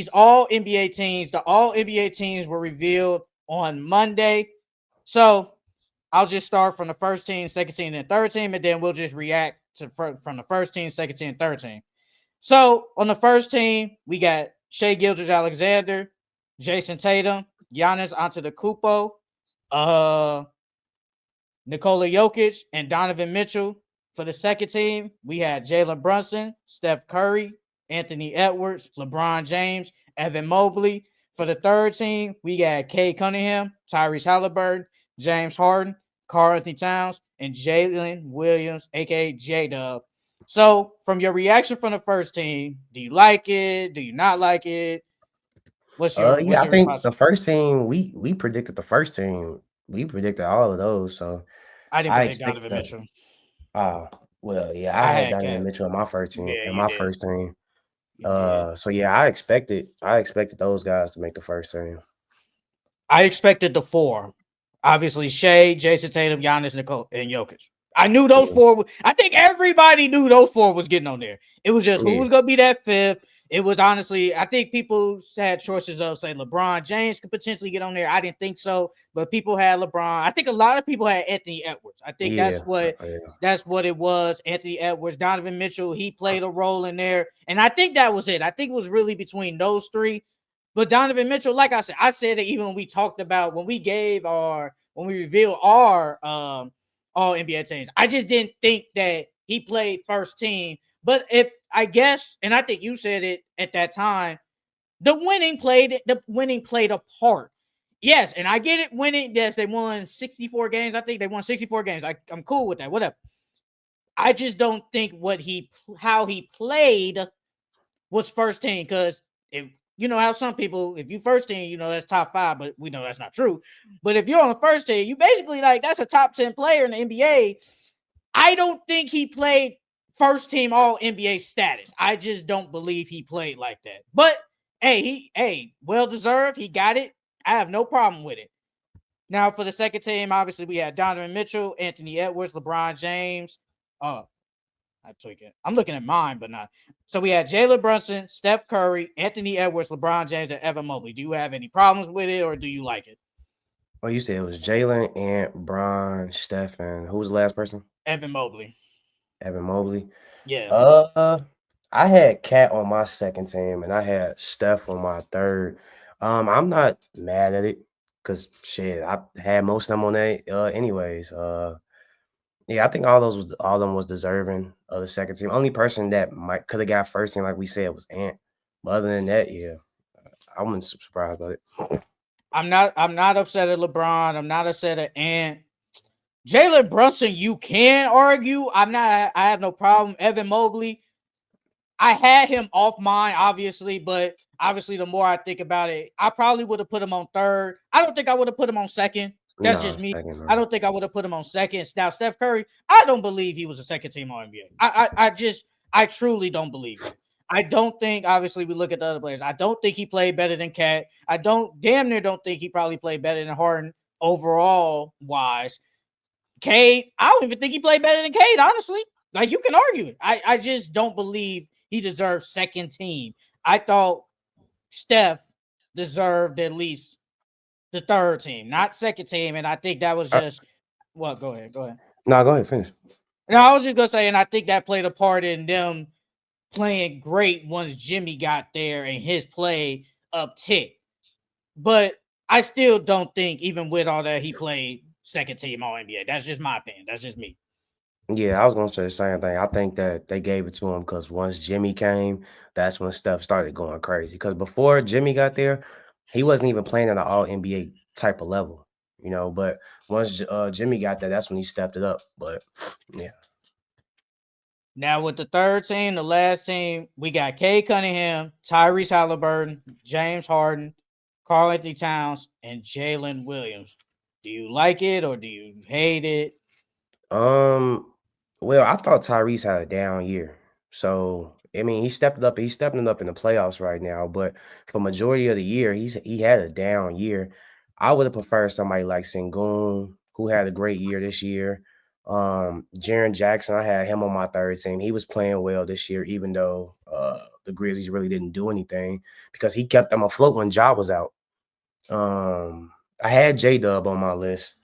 all NBA teams. The all NBA teams were revealed on Monday. So I'll just start from the first team, second team, and third team, and then we'll just react to from the first team, second team, third team. So on the first team, we got Shea Gilgeous-Alexander, Jason Tatum, Giannis Antetokounmpo, uh, Nikola Jokic, and Donovan Mitchell. For the second team, we had Jalen Brunson, Steph Curry, Anthony Edwards, LeBron James, Evan Mobley. For the third team, we got Cade Cunningham, Tyrese Halliburton, James Harden, Karl Anthony Towns, and Jalen Williams, aka J Dub. So, from your reaction from the first team, do you like it? Do you not like it? Yeah, What's I your think response? the first team we predicted the first team. We predicted all of those, so I didn't I predict expect Donovan that. Mitchell. Well, yeah, I I had had Donovan Cat. Mitchell in my first team. Yeah, In you my did. first team. You did. So yeah, I expected those guys to make the first team. I expected the four. Obviously, Shea, Jason Tatum, Giannis, Nicole, and Jokic. I knew those Yeah, four. I think everybody knew those four was getting on there. It was just who yeah, was going to be that fifth. It was honestly, I think people had choices of say LeBron James could potentially get on there. I didn't think so, but people had LeBron. I think a lot of people had Anthony Edwards. I think yeah, that's what it was. Anthony Edwards, Donovan Mitchell, he played a role in there, and I think that was it. I think it was really between those three. But Donovan Mitchell, like I said it even when we talked about when we revealed our all NBA teams. I just didn't think that he played first team. But if I guess, and I think you said it at that time, the winning played a part. Yes, and I get it. Winning, yes, they won 64 games. I think they won 64 games. I'm cool with that. Whatever. I just don't think how he played was first team because if you know how some people, if you first team, you know that's top five, but we know that's not true. But if you're on the first team, you basically like that's a top 10 player in the NBA. I don't think he played first team all NBA status. I just don't believe he played like that. But hey, well deserved. He got it. I have no problem with it. Now for the second team, obviously we had Donovan Mitchell, Anthony Edwards, LeBron James, uh, I tweak it. I'm looking at mine, but not. So we had Jalen Brunson, Steph Curry, Anthony Edwards, LeBron James, and Evan Mobley. Do you have any problems with it, or do you like it? Well, you said it was Jalen, Ant, Bron, Stephen. Who was the last person? Evan Mobley. Evan Mobley. Yeah. Uh, I had Cat on my second team, and I had Steph on my third. I'm not mad at it because shit, I had most of them on that. Anyways. Yeah, I think all of them was deserving of the second team. Only person that might could have got first team, like we said, was Ant. But other than that, yeah, I wasn't surprised about it. I'm not upset at LeBron. I'm not upset at Ant. Jalen Brunson, you can argue. I have no problem. Evan Mobley, I had him off mine, obviously, but obviously, the more I think about it, I probably would have put him on third. I don't think I would have put him on second. That's No, just me. second, I no. don't think I would have put him on second. Now, Steph Curry, I don't believe he was a second team All NBA. I truly don't believe it. I don't think. Obviously, we look at the other players. I don't think he played better than Cat. I damn near don't think he probably played better than Harden overall wise. Cade, I don't even think he played better than Cade, honestly. Like you can argue it. I just don't believe he deserves second team. I thought Steph deserved at least the third team, not second team. And I think that was Uh, just well, go ahead, go ahead. no, go ahead, finish. No, I was just gonna say, and I think that played a part in them playing great once Jimmy got there and his play uptick. But I still don't think, even with all that, he played second team All NBA. That's just my opinion. That's just me. Yeah, I was gonna say the same thing. I think that they gave it to him because once Jimmy came, that's when stuff started going crazy. Because before Jimmy got there, he wasn't even playing at an All NBA type of level, But once Jimmy got there, that's when he stepped it up. But yeah, Now with the third team, the last team, we got Cade Cunningham, Tyrese Halliburton, James Harden, Karl Anthony Towns, and Jalen Williams. Do you like it or do you hate it? um, well, I thought Tyrese had a down year. So I mean, he's stepping it up in the playoffs right now. But for majority of the year, he had a down year. I would have preferred somebody like Sengun, who had a great year this year. Jaren Jackson, I had him on my third team. He was playing well this year, even though the Grizzlies really didn't do anything because he kept them afloat when Ja was out. I had J Dub on my list.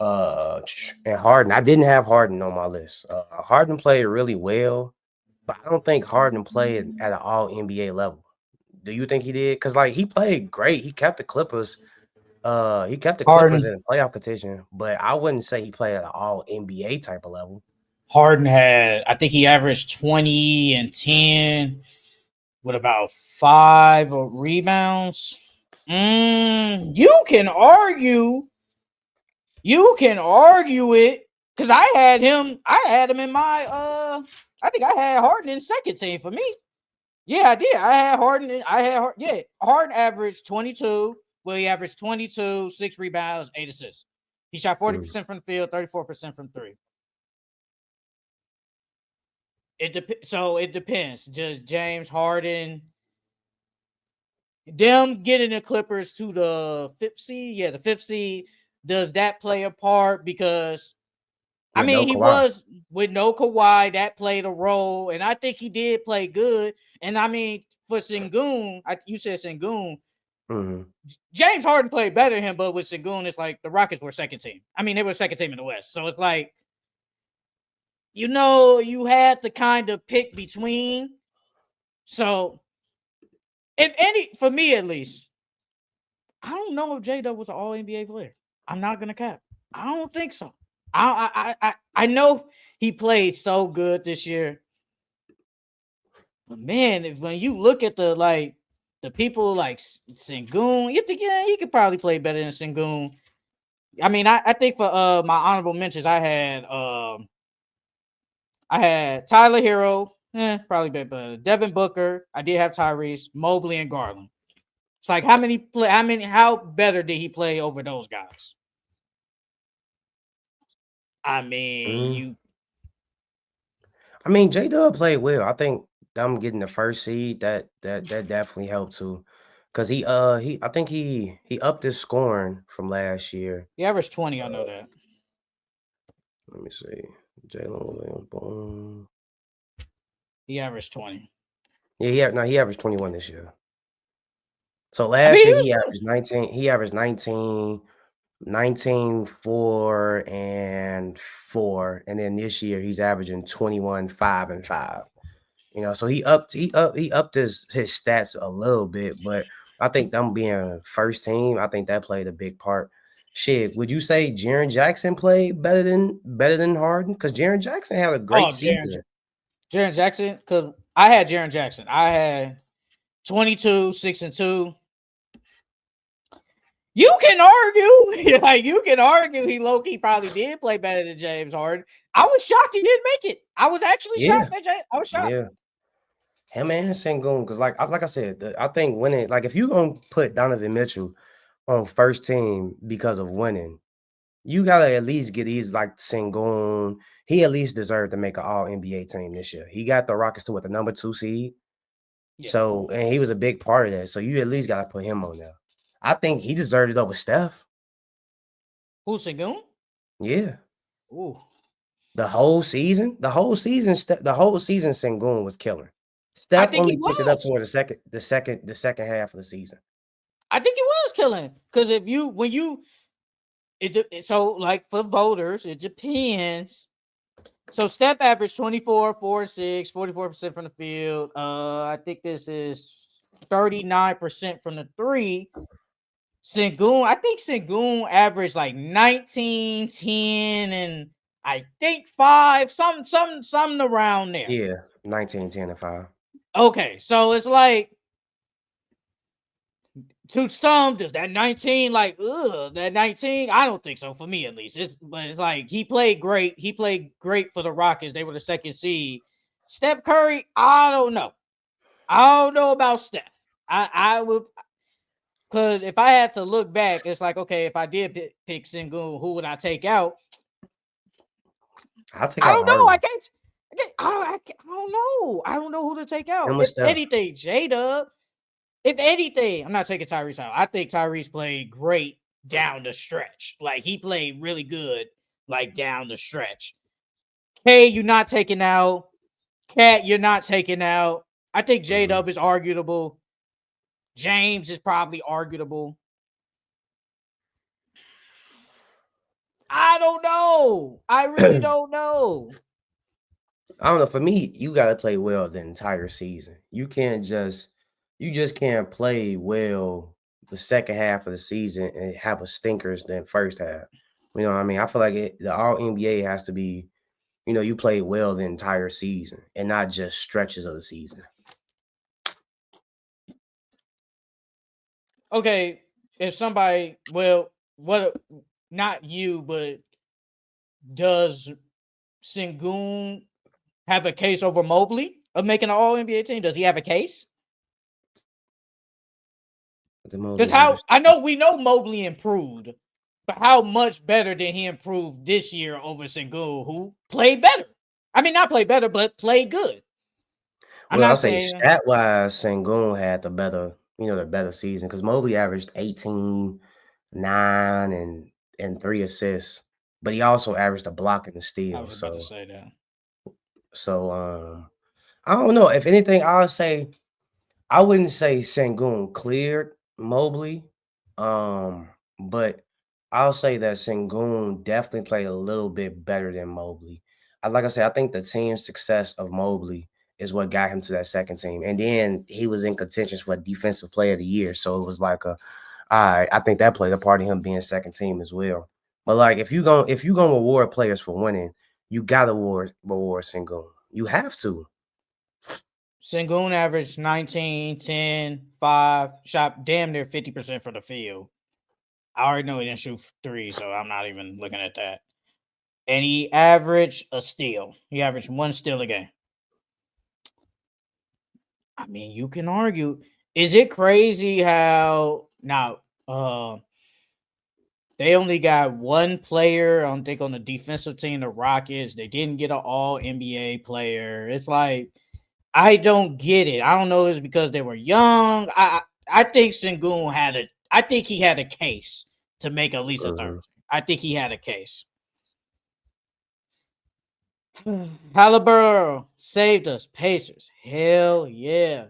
And Harden. I didn't have Harden on my list. Harden played really well, but I don't think Harden played at an all NBA level. Do you think he did? Because like he played great. He kept the Clippers. He kept the Clippers Harden in playoff contention, but I wouldn't say he played at an all NBA type of level. Harden had, I think he averaged 20 and 10 with about 5 rebounds. You can argue. You can argue it because I had him in my I think I had Harden in second team for me. Yeah, I did. I had Harden. Harden averaged 22. Well, he averaged 22, 6 rebounds, 8 assists. He shot Mm. 40% from the field, 34% from three. So it depends. Just James Harden, them getting the Clippers to the fifth seed. Yeah, the fifth seed. Does that play a part? Because I With mean, no he Kawhi. was with no Kawhi. That played a role, and I think he did play good. And I mean, for Sengun, you said Sengun. Mm-hmm. James Harden played better than him, but with Sengun, it's like the Rockets were second team. I mean, they were second team in the West, so it's like you had to kind of pick between. So, if any, for me at least, I don't know if J Dub was an All NBA player. I'm not gonna cap. I don't think so. I know he played so good this year, but man, when you look at the people like Sengun, you think he could probably play better than Sengun. I mean, I think for my honorable mentions, I had Tyler Hero, probably better. Devin Booker, I did have Tyrese, Mobley, and Garland. It's like how better did he play over those guys? I mean, Mm. I mean, J Dub played well. I think them getting the first seed that definitely helped too, because he I think he upped his scoring from last year. he averaged 20. I know that. Let me see, Jalen Williams, boom. He averaged 20. Yeah, he averaged 21 this year. So I last mean, he year was he good. averaged 19. He averaged 19, 4, and 4, and then this year he's averaging 21, 5, and 5. So he upped his stats a little bit, but I think them being first team, I think that played a big part. Shit, would you say Jaren Jackson played better than Harden? Because Jaren Jackson had a great Oh, season. Jaren Jackson, because I had Jaren Jackson. I had 22, 6 and 2. You can argue, like you can argue he low key probably did play better than James Harden. I was shocked he didn't make it. I was actually shocked Yeah, that I was shocked. yeah. Him and Sengun, because like I said, I think winning, like if you gonna put Donovan Mitchell on first team because of winning, you gotta at least get these like Sengun. He at least deserved to make an All NBA team this year. He got the Rockets to what, the number 2 seed. Yeah. So, and he was a big part of that. So you at least gotta put him on there. I think he deserved it over Steph. Who's Sengun? Yeah. Ooh. The whole season, Sengun was killing. I Steph think he only picked it up was. towards the second half of the season. I think he was killing. Because so like for voters, it depends. So Steph averaged 24, 4, 6, 44% from the field. I think this is 39% from the three. I think Sengun averaged like 19, 10, and I think 5, something around there. Yeah, 19, 10, and 5. Okay, so it's like to some, does that 19 that 19? I don't think so for me at least. But it's like he played great. He played great for the Rockets. They were the second seed. Steph Curry, I don't know. I don't know about Steph. I would, because if I had to look back, it's like, okay, if I did pick Sengun, who would I take out? I'll take I out don't know. I Harden. can't. I don't know. I don't know who to take out. Him or If Steph. anything, J Dub. If anything, I'm not taking Tyrese out. I think Tyrese played great down the stretch. Like he played really good, like down the stretch. K, you're not taking out. Cat, you're not taking out. I think J Mhm. Dub is arguable. James is probably arguable. I don't know. I really don't know. I don't know. For me, you gotta play well the entire season. You just can't play well the second half of the season and have a stinkers than first half. You know what I mean? I feel like the All NBA has to be, you play well the entire season and not just stretches of the season. Okay, if somebody, well, what? Not you, but does Sengun have a case over Mobley of making an All NBA team? Does he have a case? The Because Mobley how average. I know we know Mobley improved, but how much better did he improve this year over Sengun, who played better? I mean, not play better, but play good. I'm Well, not I'll say saying stat wise, Sengun had the better season because Mobley averaged 18, 9, and 3 assists. But he also averaged a block and a I steal. was about to So say that. so I don't know. If anything, I wouldn't say Sengun cleared Mobley. But I'll say that Sengun definitely played a little bit better than Mobley. Like I said, I think the team's success of Mobley is what got him to that second team. And then he was in contention for defensive player of the year. So it was like I think that played a part of him being second team as well. But like if you gonna reward players for winning, you gotta reward Sengun. You have to. Sengun averaged 19, 10, 5, shot damn near 50% for the field. I already know he didn't shoot three, so I'm not even looking at that. And he averaged a steal. He averaged one steal a game. I mean, you can argue. Is it crazy how now they only got one player, I don't think, on the defensive team, the Rockets. They didn't get an all NBA player. It's like I don't get it. I don't know if it's because they were young. I think Sengun had a I think he had a case to make at least a third. Mhm. I think he had a case. Halliburton saved us. Pacers. Hell yeah.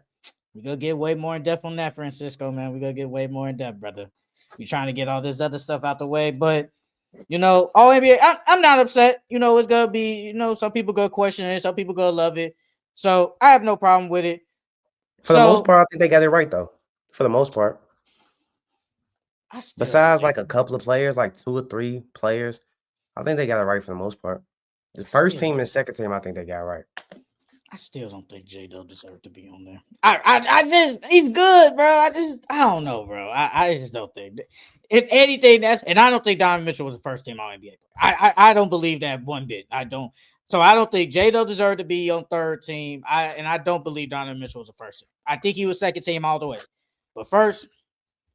We gonna get way more in depth on that, Francisco, man. We gonna get way more in depth, brother. We trying to get all this other stuff out the way, but all NBA. I'm not upset. It's gonna be. Some people gonna question it, some people gonna love it. So I have no problem with it. For the most So part, I think they got it right though. For the most part. I still don't Besides think. like a couple of players, like 2 or 3 players, I think they got it right for the most part. The I first still team don't. and the second team, I think they got it right. I still don't think J Dub deserved to be on there. I just he's good, bro. I don't know, bro. I just don't think. If anything, and I don't think Donovan Mitchell was the first team All NBA. I don't believe that one bit. I don't. So I don't think J Dub deserved to be on third team. I don't believe Donovan Mitchell was the first team. I think he was second team all the way, but first,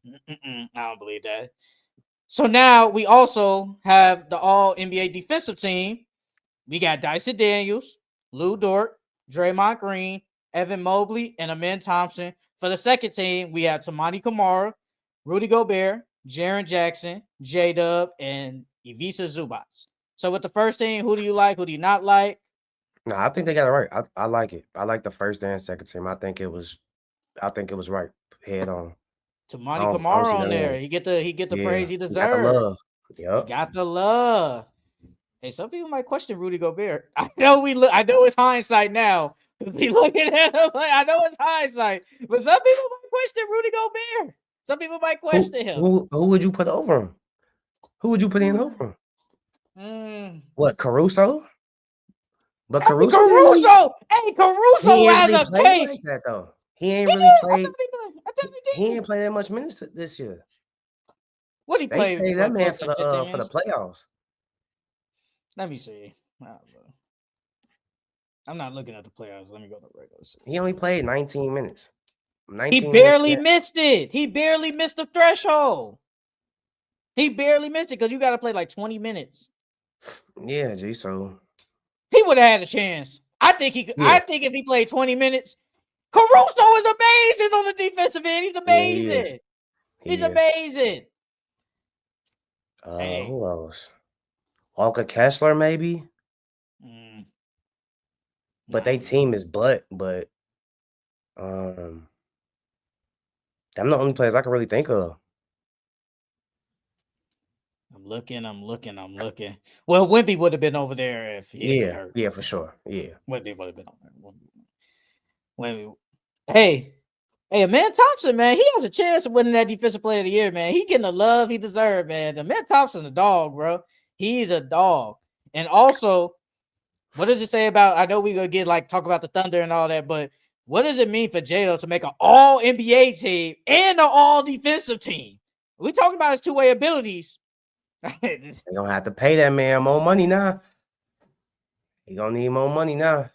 I don't believe that. So now we also have the All NBA defensive team. We got Dyson Daniels, Lou Dort, Draymond Green, Evan Mobley, and Amin Thompson. For the second team, we have Tamani Kamara, Rudy Gobert, Jaren Jackson, J Dub, and Ivica Zubats. So with the first team, who do you like? Who do you not like? No, I think they got it right. I like it. I like the first and second team. I think it was right. Head on. I Tamani don't Kamara see on nothing there. wrong. He get the Yeah, praise he he got the deserves. love. He Yep. got the love. Hey, some people might question Rudy Gobert. I know we look. I know it's hindsight now. We looking at him like I know it's hindsight, but some people might question Rudy Gobert. Some people might Who question him. who would you put over him? Who would you put in over him? Mm. What, Caruso? But Hey, Caruso didn't really Caruso. Hey, he Caruso ain't has really a play case. like that though. He He ain't really did. I played thought he did. I thought he he ain't did. played that much minutes this year. What he They played? saved that What, man close for to the 15 for the minutes? playoffs. Let me see. I'm not looking at the playoffs. Let me go to the regular He season. only played 19 minutes. He 19 minutes. barely missed it. He barely missed the threshold. He barely missed it because you got to play like 20 minutes. Yeah, G. So He would have had a chance. I think he could. yeah, I think if he played 20 minutes, Caruso is amazing on the defensive end. He's yeah, he is. amazing. He's He is. amazing. Hey, Who else? Walker Kessler, maybe. mm, But I they don't know. team is but Um, I'm the only players I can really think of. I'm looking. Well, Wimpy would have been over there if he didn't get Yeah, hurt. yeah, for sure. Yeah. Wimpy would have been over there. Wimpy. Hey, man, Thompson, man, he has a chance of winning that Defensive Player of the Year, man. He getting the love he deserved, man. The man Thompson, a dog, bro. He's a dog. And also, what does it say about? I know we gonna get like talk about the Thunder and all that, but what does it mean for Jado to make an All NBA team and an All Defensive team? We talking about his two-way abilities. They gonna have to pay that man more money now. He gonna need more money now.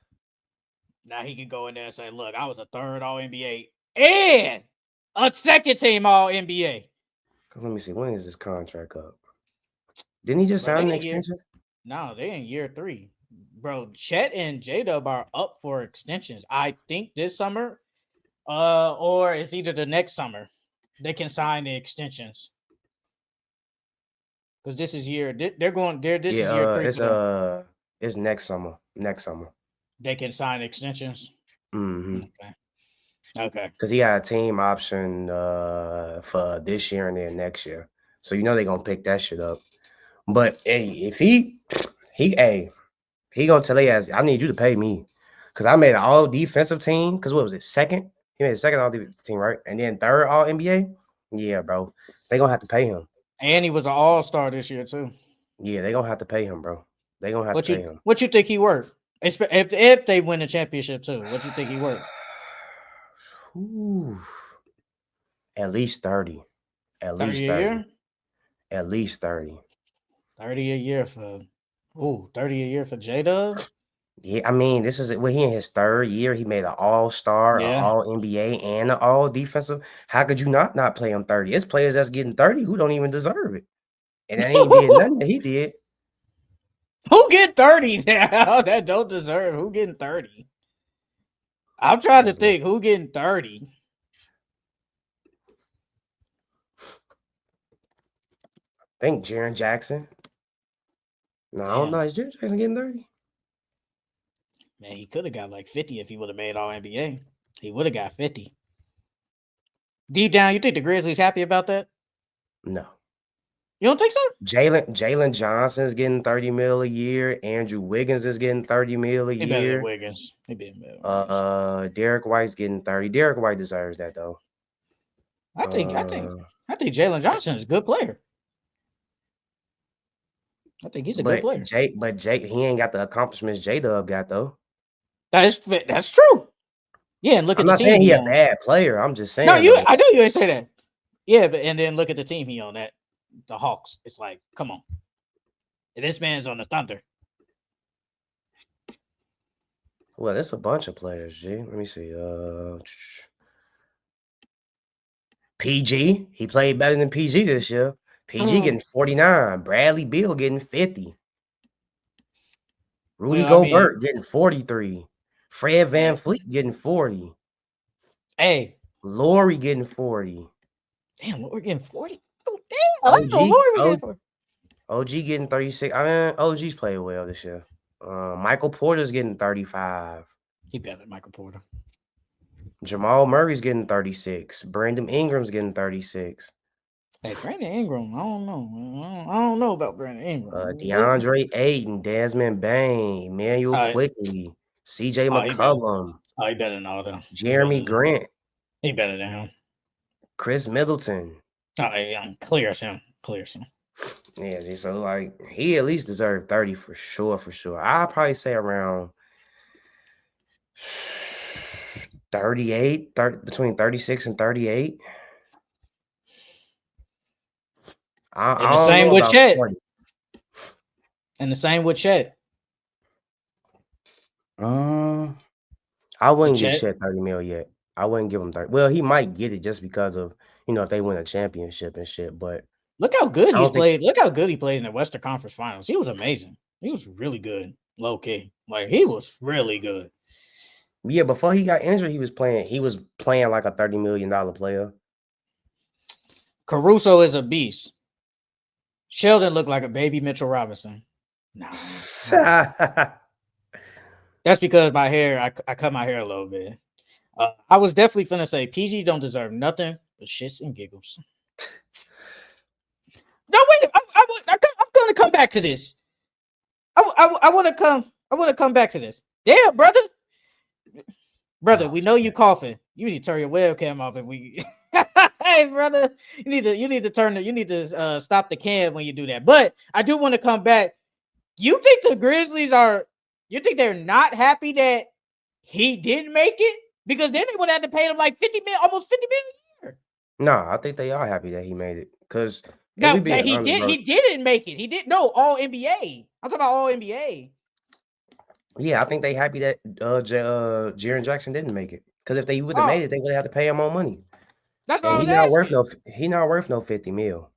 Now he can go in there and say, "Look, I was a third All NBA and a second team All NBA." Let me see. When is this contract up? Didn't he just Bro, sign an they in year. extension? No, they in year 3. Bro, Chet and J-Dub are up for extensions. I think this summer, or it's either the next summer. They can sign the extensions. Because this is year. They're going there. This is year 3 for them. It's next summer. Next summer. They can sign extensions. Mm-hmm. Okay. Because he got a team option for this year and then next year. So you know they're gonna pick that shit up. But hey, if he gonna tell they ass, I need you to pay me. Cause I made an all defensive team. Cause what was it? Second? He made a second all defensive team, right? And then third all NBA. Yeah, bro. They gonna have to pay him. And he was an all-star this year too. Yeah, they gonna have to pay him, bro. They gonna have to pay him. What you think he worth? If they win the championship too, what you think he worth? Ooh. At least 30. At 30 least a 30. year? At least 30. 30 a year for 30 a year for J-Dub? Yeah, I mean, this is he in his third year. He made an all-star, an Yeah. all NBA, and an all defensive. How could you not play him 30? It's players that's getting 30 who don't even deserve it. And that ain't did nothing that he did. Who get 30 now that don't deserve? Who getting 30? I'm trying to think who getting 30. I think Jaren Jackson. No, I don't know. Is Jaren Jackson getting 30? Man, he could have got like 50 if he would have made all NBA. He would have got 50. Deep down, you think the Grizzlies happy about that? No. You don't think so? Jalen Johnson is getting 30 mil a year. Andrew Wiggins is getting 30 mil a He better year. than Wiggins. He better than Wiggins. Derek White's getting 30. Derek White deserves that though. I think Jalen Johnson is a good player. I think he's a good player. Jake, he ain't got the accomplishments J-Dub got though. That's true. Yeah, and look I'm at the team. I'm not saying he a bad player. I'm just saying. No, I know you ain't say that. Yeah, but and then look at the team he on that. The Hawks. It's like, come on. This man's on the Thunder. Well, there's a bunch of players, G. Let me see. PG. He played better than PG this year. PG getting 49. Bradley Beal getting 50. Rudy Gobert getting 43. Fred VanVleet getting 40. Hey. Laurie getting 40. Damn, Laurie getting 40? Oh, damn. I didn't know Laurie was getting 40. OG getting 36. I mean, OG's played well this year. Michael Porter's getting 35. He better than Michael Porter. Jamal Murray's getting 36. Brandon Ingram's getting 36. Hey, Brandon Ingram, I don't know. I don't know about Brandon Ingram. DeAndre Ayton, Desmond Bain, Emmanuel Quickly, CJ McCollum. He better than all them. Jeremy Grant. He better than him. Chris Middleton. Clears him. Yeah, so like he at least deserved 30 for sure. I'll probably say around 38, between 36 and 38. And the same with Chet. And the same with Chet. I wouldn't get Chet 30 mil yet. I wouldn't give him 30. Well, he might get it just because of, if they win a championship and shit. But look how good he's played. Look how good he played in the Western Conference Finals. He was amazing. He was really good, low key. Like he was really good. Yeah, before he got injured, he was playing like a $30 million player. Caruso is a beast. Sheldon looked like a baby Mitchell Robinson. Nah. That's because my hair, I cut my hair a little bit. I was definitely finna say PG don't deserve nothing but shits and giggles. No, wait. I'm gonna come back to this. I want to come. I want to come back to this. Damn, brother. We know you coughing. You need to turn your webcam off, and we. Hey, brother, you need to turn the, you need to stop the cam when you do that. But I do want to come back. You think the Grizzlies are? You think they're not happy that he didn't make it? Because then they would have to pay him like 50 million, almost 50 million a year. No, I think they are happy that he made it. Because No, we that being he honest, did. bro. He didn't make it. He didn't. No, All NBA. I'm talking about All NBA. Yeah, I think they happy that Jaren Jackson didn't make it. Because if they would have Oh, made it, they would have to pay him more money. that's what And I was asking. he not worth no 50 mil.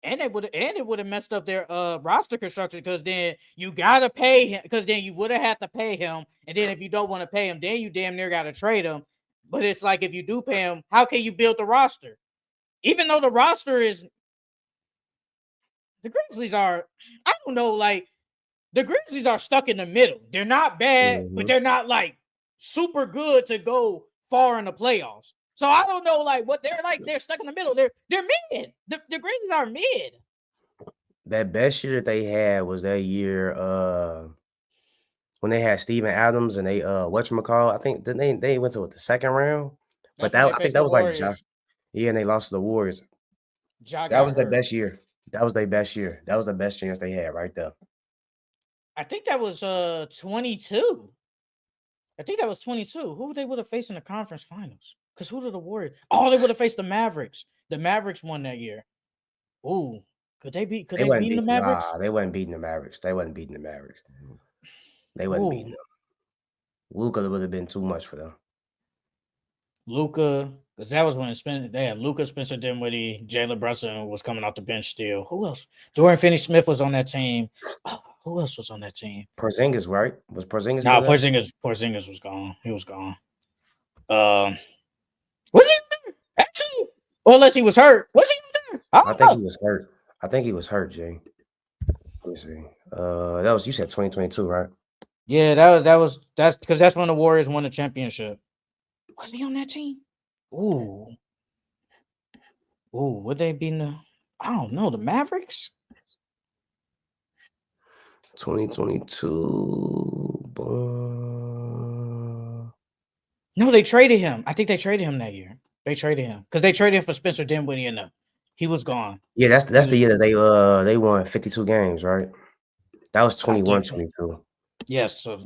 And it would have messed up their roster construction because then you gotta pay him because then you would have had to pay him, and then if you don't want to pay him, then you damn near gotta trade him. But it's like if you do pay him, how can you build the roster? Even though the roster is the Grizzlies are, I don't know, like the Grizzlies are stuck in the middle. They're not bad, but Mm-hmm. they're not like super good to go far in the playoffs. So I don't know, like what they're like. They're stuck in the middle. They're mid. The Grizzlies are mid. That best year that they had was that year when they had Steven Adams and they whatchamacall. I think they went to the second round. But That's when they I think faced that the was like Ja. Warriors. Yeah, and they lost to the Warriors. Ja That got was their hurt. best year. That was their best year. That was the best chance they had right there. I think that was 22. I think that was 22. Who they would have faced in the conference finals? Because who did the Warriors? Oh, they would have faced the Mavericks. The Mavericks won that year. Ooh, could they beat? Could They they wasn't beat the beating Mavericks? they wasn't beating the Mavericks. They wasn't beating the Mavericks. They wasn't beating Ooh, them. Luka would have been too much for them. Luca, because that was when they had Luca, Spencer Dinwiddie, Jalen Brunson was coming off the bench still. Who else? Dorian Finney-Smith was on that team. Oh, who else was on that team? Porzingis, right? Was Porzingis No, still there? Porzingis was gone. He was gone. Was he there? Actually, or unless he was hurt. Was he there? I I don't think he know. was hurt. I think he was hurt, Jay. Let me see. That was you said 2022, right? Yeah, that's because that's when the Warriors won the championship. Was he on that team? Ooh, would they be in the? I don't know, the Mavericks. 2022. No, they traded him. I think they traded him that year. They traded him because they traded him for Spencer Dinwiddie and them. He was gone. Yeah, that's the year that they won 52 games, right? That was I 21, think so. 22. Yes. So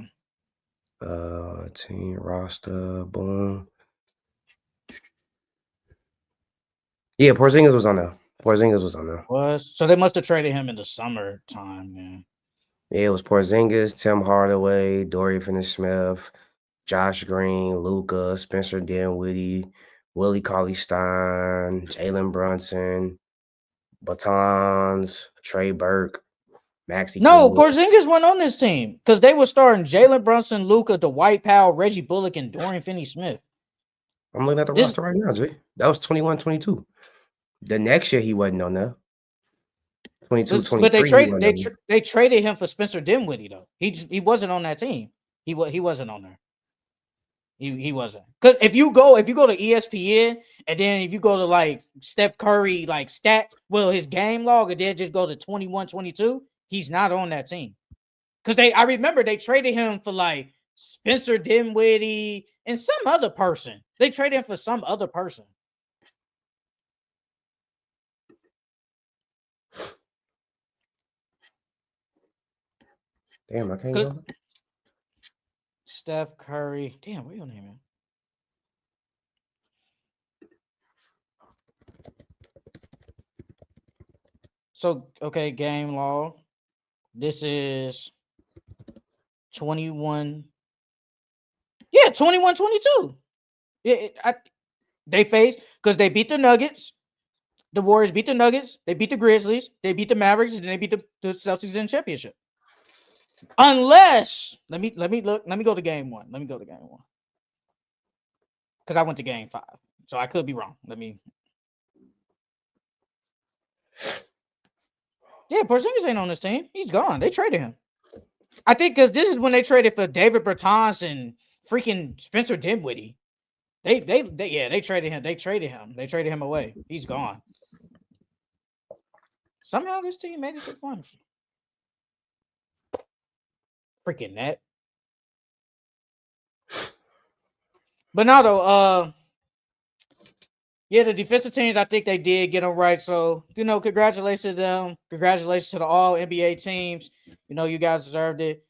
Team roster, boom. Yeah, Porzingis was on there. so they must have traded him in the summertime. Man. Yeah, it was Porzingis, Tim Hardaway, Dorian Finney-Smith, Josh Green, Luka, Spencer Dinwiddie, Willie Cauley-Stein, Jalen Brunson, Batons, Trey Burke, Maxi No, Kleber. Porzingis went on this team because they were starting Jalen Brunson, Luca, Dwight Powell, Reggie Bullock, and Dorian Finney-Smith. I'm looking at the This roster right now, G. That was 21, 22. The next year he wasn't on there. 22, but 23 he wasn't on there. they traded him for Spencer Dinwiddie though. He wasn't on that team. He wasn't on there. He wasn't. Because if you go to ESPN and then if you go to like Steph Curry like stats, well his game log and then just go to 21, 22, he's not on that team. Because I remember they traded him for like Spencer Dinwiddie and some other person. They traded him for some other person. Damn, I can't go. Steph Curry. Damn, what your name is? So, okay, game log. This is 21. Yeah, 21, 22. They faced because they beat the Nuggets. The Warriors beat the Nuggets. They beat the Grizzlies. They beat the Mavericks, and they beat the Celtics in the championship. Unless let me look. Let me go to game one. Because I went to game 5, so I could be wrong. Yeah, Porzingis ain't on this team. He's gone. They traded him. I think because this is when they traded for David Bertans and freaking Spencer Dinwiddie. They traded him. They traded him. They traded him away. He's gone. Somehow this team made it to the finals. Freaking net. But now though, yeah, the defensive teams, I think they did get them right. So, congratulations to them. Congratulations to the all NBA teams. You guys deserved it.